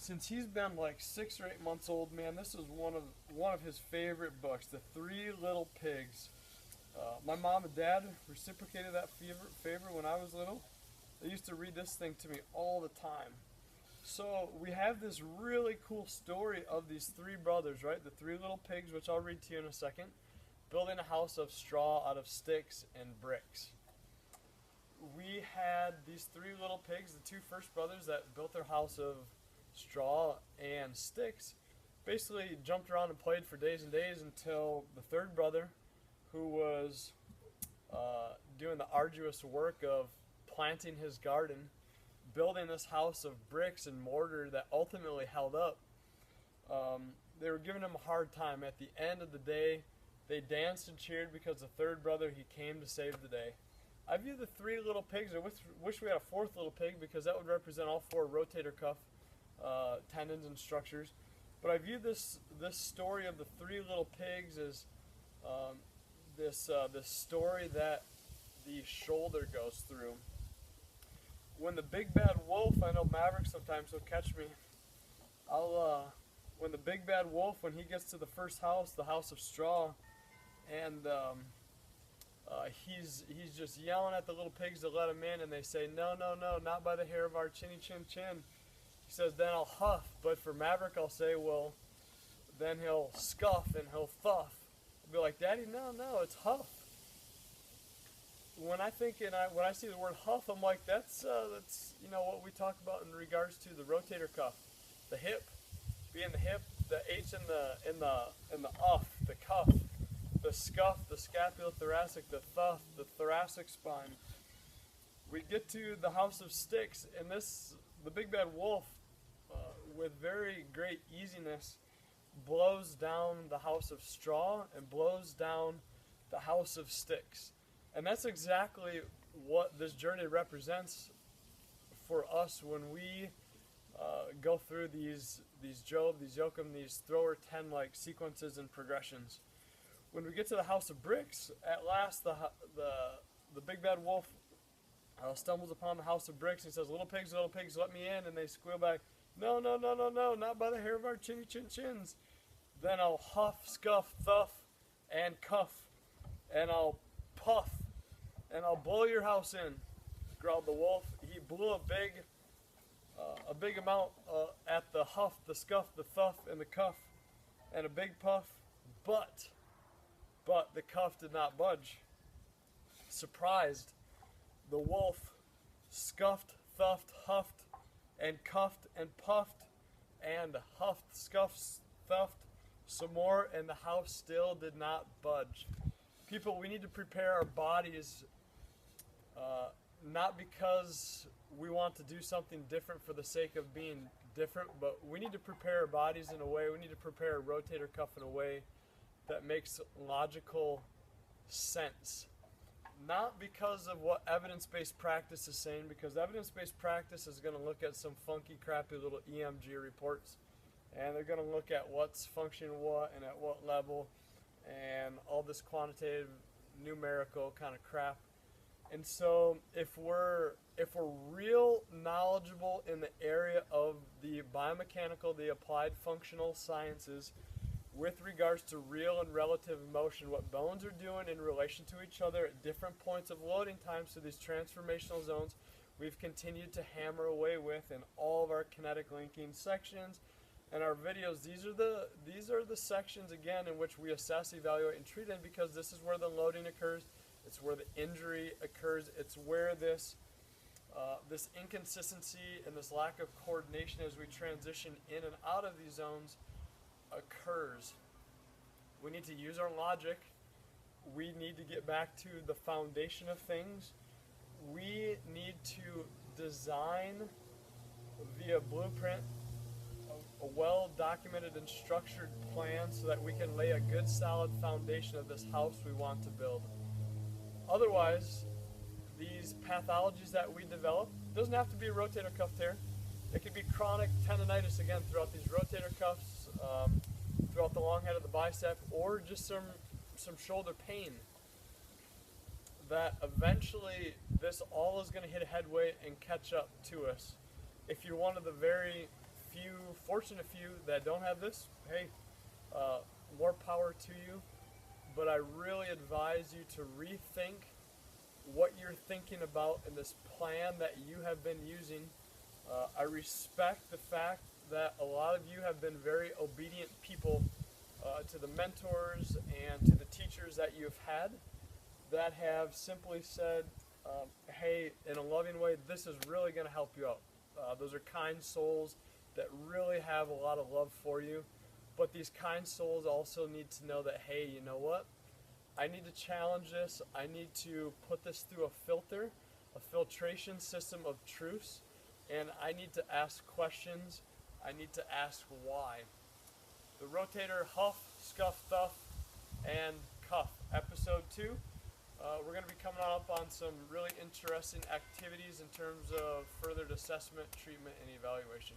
since he's been like 6 or 8 months old, man, this is one of his favorite books, The Three Little Pigs. My mom and dad reciprocated that favor when I was little. They used to read this thing to me all the time. So we have this really cool story of these three brothers, right? The three little pigs, which I'll read to you in a second, building a house of straw out of sticks and bricks. We had these three little pigs, the two first brothers that built their house of straw and sticks, basically jumped around and played for days and days until the third brother, who was doing the arduous work of planting his garden, building this house of bricks and mortar that ultimately held up. They were giving him a hard time. At the end of the day, they danced and cheered because the third brother, he came to save the day. I view the three little pigs, I wish we had a fourth little pig because that would represent all four rotator cuff tendons and structures. But I view this story of the three little pigs as this story that the shoulder goes through. When the big bad wolf, I know Maverick sometimes will catch me. When the big bad wolf, when he gets to the first house, the house of straw, and he's just yelling at the little pigs to let him in, and they say, no, no, no, not by the hair of our chinny chin chin. He says, then I'll huff. But for Maverick, I'll say, well, then he'll scuff and he'll thuff. I'll be like, Daddy, no, no, it's huff. When I see the word huff, I'm like, that's what we talk about in regards to the rotator cuff, the hip, being the hip, the H in the uff, the cuff, the scuff, the scapulothoracic, the thuff, the thoracic spine. We get to the house of sticks, and the big bad wolf, with very great easiness, blows down the house of straw and blows down the house of sticks. And that's exactly what this journey represents for us when we go through these Job, these Joachim, these thrower 10-like sequences and progressions. When we get to the house of bricks, at last the big bad wolf stumbles upon the house of bricks and says, little pigs, let me in. And they squeal back, no, no, no, no, no, not by the hair of our chinny chin chins. Then I'll huff, scuff, thuff, and cuff, and I'll puff, and I'll blow your house in, growled the wolf. He blew a big amount at the huff, the scuff, the thuff, and the cuff, and a big puff, but the cuff did not budge. Surprised, the wolf scuffed, thuffed, huffed, and cuffed and puffed, and huffed, scuffed, thuffed some more, and the house still did not budge. People, we need to prepare our bodies not because we want to do something different for the sake of being different, but we need to prepare our bodies in a way, we need to prepare our rotator cuff in a way that makes logical sense. Not because of what evidence-based practice is saying, because evidence-based practice is going to look at some funky, crappy little EMG reports, and they're going to look at what's functioning what and at what level, and all this quantitative, numerical kind of crap. And so if we're real knowledgeable in the area of the biomechanical, the applied functional sciences, with regards to real and relative motion, what bones are doing in relation to each other at different points of loading times, so these transformational zones we've continued to hammer away with in all of our kinetic linking sections and our videos. These are the sections, again, in which we assess, evaluate, and treat in, because this is where the loading occurs. It's where the injury occurs. It's where this inconsistency and this lack of coordination as we transition in and out of these zones occurs. We need to use our logic. We need to get back to the foundation of things. We need to design via blueprint a well-documented and structured plan so that we can lay a good solid foundation of this house we want to build. Otherwise, these pathologies that we develop, doesn't have to be a rotator cuff tear. It could be chronic tendonitis, again, throughout these rotator cuffs, throughout the long head of the bicep, or just some shoulder pain. That eventually this all is going to hit a headway and catch up to us. If you're one of the very fortunate few that don't have this, hey, more power to you. But I really advise you to rethink what you're thinking about in this plan that you have been using. I respect the fact that a lot of you have been very obedient people to the mentors and to the teachers that you've had that have simply said, hey, in a loving way, this is really going to help you out. Those are kind souls that really have a lot of love for you. But these kind souls also need to know that, hey, you know what? I need to challenge this. I need to put this through a filter, a filtration system of truths, and I need to ask questions. I need to ask why. The Rotator Huff, Scuff, Thuff, and Cuff, episode 2. We're going to be coming up on some really interesting activities in terms of further assessment, treatment, and evaluation.